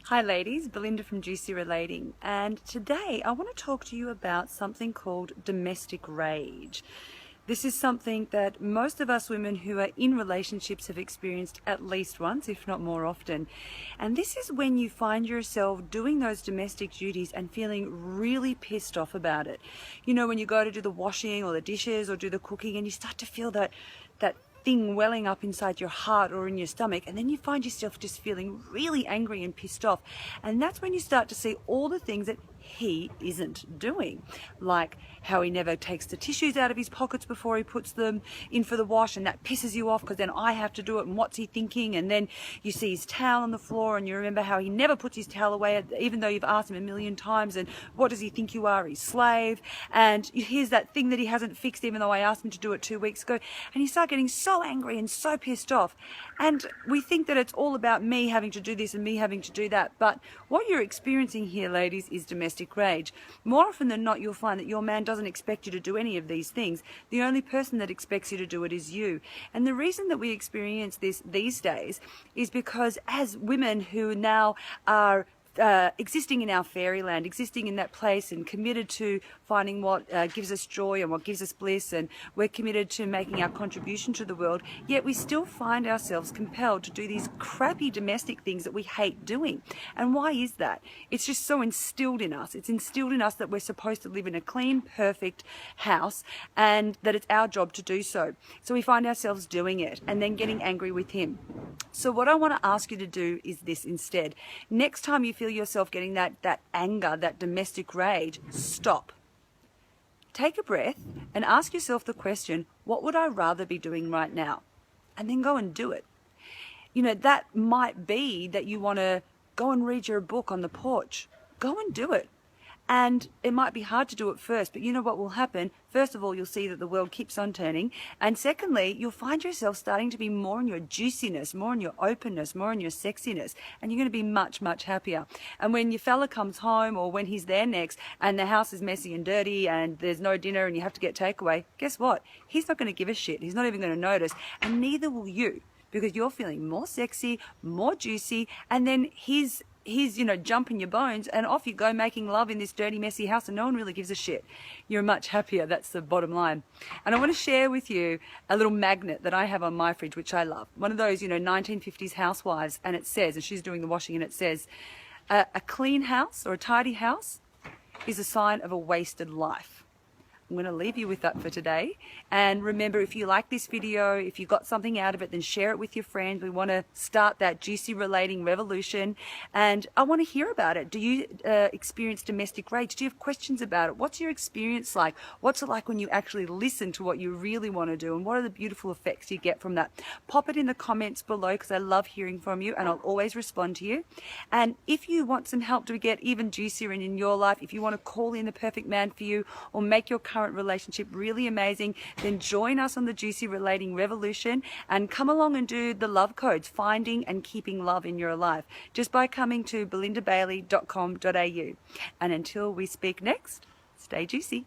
Hi ladies, Belinda from Juicy Relating, and today I want to talk to you about something called domestic rage. This is something that most of us women who are in relationships have experienced at least once, if not more often. And this is when you find yourself doing those domestic duties and feeling really pissed off about it. You know, when you go to do the washing or the dishes or do the cooking and you start to feel that thing welling up inside your heart or in your stomach, and then you find yourself just feeling really angry and pissed off. And that's when you start to see all the things that he isn't doing, like how he never takes the tissues out of his pockets before he puts them in for the wash, and that pisses you off because then I have to do it, and what's he thinking? And then you see his towel on the floor and you remember how he never puts his towel away even though you've asked him a million times, and what does he think you are, his slave? And here's that thing that he hasn't fixed even though I asked him to do it 2 weeks ago, and you start getting so angry and so pissed off. And we think that it's all about me having to do this and me having to do that, but what you're experiencing here, ladies, is domestic rage. More often than not, you'll find that your man doesn't expect you to do any of these things. The only person that expects you to do it is you. And the reason that we experience this these days is because as women who now are existing in our fairyland, existing in that place and committed to finding what gives us joy and what gives us bliss, and we're committed to making our contribution to the world, yet we still find ourselves compelled to do these crappy domestic things that we hate doing. And why is that? It's just so instilled in us. It's instilled in us that we're supposed to live in a clean, perfect house and that it's our job to do so. So we find ourselves doing it and then getting angry with him. So what I want to ask you to do is this instead. Next time you feel yourself getting that anger, that domestic rage, stop. Take a breath and ask yourself the question, what would I rather be doing right now? And then go and do it. You know, that might be that you want to go and read your book on the porch. Go and do it. And it might be hard to do it first, but you know what will happen? First of all, you'll see that the world keeps on turning. And secondly, you'll find yourself starting to be more in your juiciness, more in your openness, more in your sexiness. And you're going to be much, much happier. And when your fella comes home or when he's there next and the house is messy and dirty and there's no dinner and you have to get takeaway, guess what? He's not going to give a shit. He's not even going to notice. And neither will you, because you're feeling more sexy, more juicy, and then he's jumping your bones and off you go making love in this dirty, messy house, and no one really gives a shit. You're much happier. That's the bottom line. And I want to share with you a little magnet that I have on my fridge, which I love. One of those, 1950s housewives, and it says, and she's doing the washing, and it says, a clean house or a tidy house is a sign of a wasted life. I'm going to leave you with that for today. And remember, if you like this video, if you got something out of it, then share it with your friends. We want to start that juicy relating revolution. And I want to hear about it. Do you experience domestic rage? Do you have questions about it? What's your experience like? What's it like when you actually listen to what you really want to do? And what are the beautiful effects you get from that? Pop it in the comments below because I love hearing from you and I'll always respond to you. And if you want some help to get even juicier in your life, if you want to call in the perfect man for you or make your current relationship really amazing, then join us on the Juicy Relating Revolution and come along and do the love codes, finding and keeping love in your life, just by coming to belindabailey.com.au. And until we speak next, stay juicy.